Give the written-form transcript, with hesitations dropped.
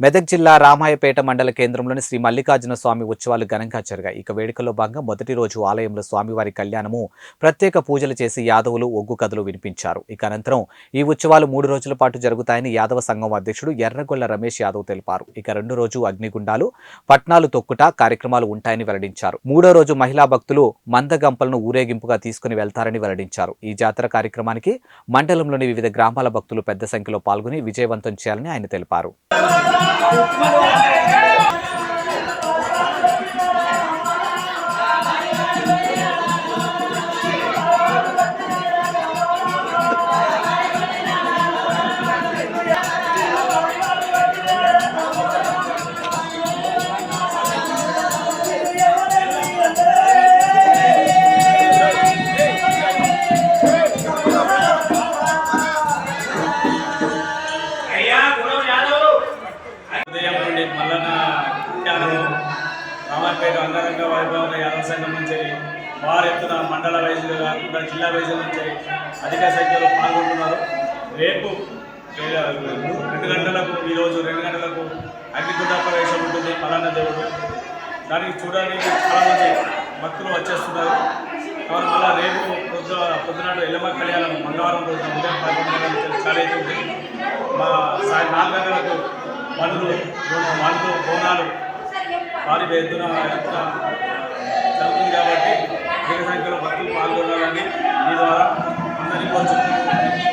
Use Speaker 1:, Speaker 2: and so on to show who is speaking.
Speaker 1: మెదక్ జిల్లా రామాయపేట మండల కేంద్రంలోని శ్రీ మల్లికార్జున స్వామి ఉత్సవాలు ఘనంగా జరిగాయి. ఇక వేడుకల్లో భాగంగా మొదటి రోజు ఆలయంలో స్వామివారి కళ్యాణము, ప్రత్యేక పూజలు చేసి యాదవులు ఒగ్గు కథలు వినిపించారు. ఇక అనంతరం ఈ ఉత్సవాలు 3 రోజుల పాటు జరుగుతాయని యాదవ సంఘం అధ్యక్షుడు ఎర్రగొల్ల రమేష్ యాదవ్ తెలిపారు. ఇక 2 రోజు అగ్నిగుండాలు, పట్నాలు తొక్కుట కార్యక్రమాలు ఉంటాయని వెల్లడించారు. 3వ రోజు మహిళా భక్తులు మందగంపలను ఊరేగింపుగా తీసుకుని వెళ్తారని వెల్లడించారు. ఈ జాతర కార్యక్రమానికి మండలంలోని వివిధ గ్రామాల భక్తులు పెద్ద సంఖ్యలో పాల్గొని విజయవంతం చేయాలని ఆయన తెలిపారు.
Speaker 2: మల్లన్న ధ్యానము రామాయపేట అంగరంగ వైభవంగా యాదవ సంఘం నుంచి వారి ఎత్తున మండల వైద్యులు కాకుండా జిల్లా వైద్యుల నుంచి అధిక సంఖ్యలో పాల్గొంటున్నారు. రేపు 2 గంటలకు ఈరోజు 2 గంటలకు అగ్నిగుండ ప్రవేశం ఉంటుంది మల్లన్న దేవుడు. దానికి చూడడానికి చాలామంది భక్తులు వచ్చేస్తున్నారు. కాబట్టి మళ్ళీ రేపు పొద్దునాడు ఎల్లమ్మ కళ్యాణం మంగళవారం రోజున ఉదయం 11 గంటలకు చాలా అవుతుంది. మా 4 గంటలకు పండ్లు బోనాలు భారీ ఎత్తున జరుగుతుంది. కాబట్టి అధిక సంఖ్యలో భక్తులు పాల్గొనాలని మీ ద్వారా అందరికీ కోరుచున్నాను.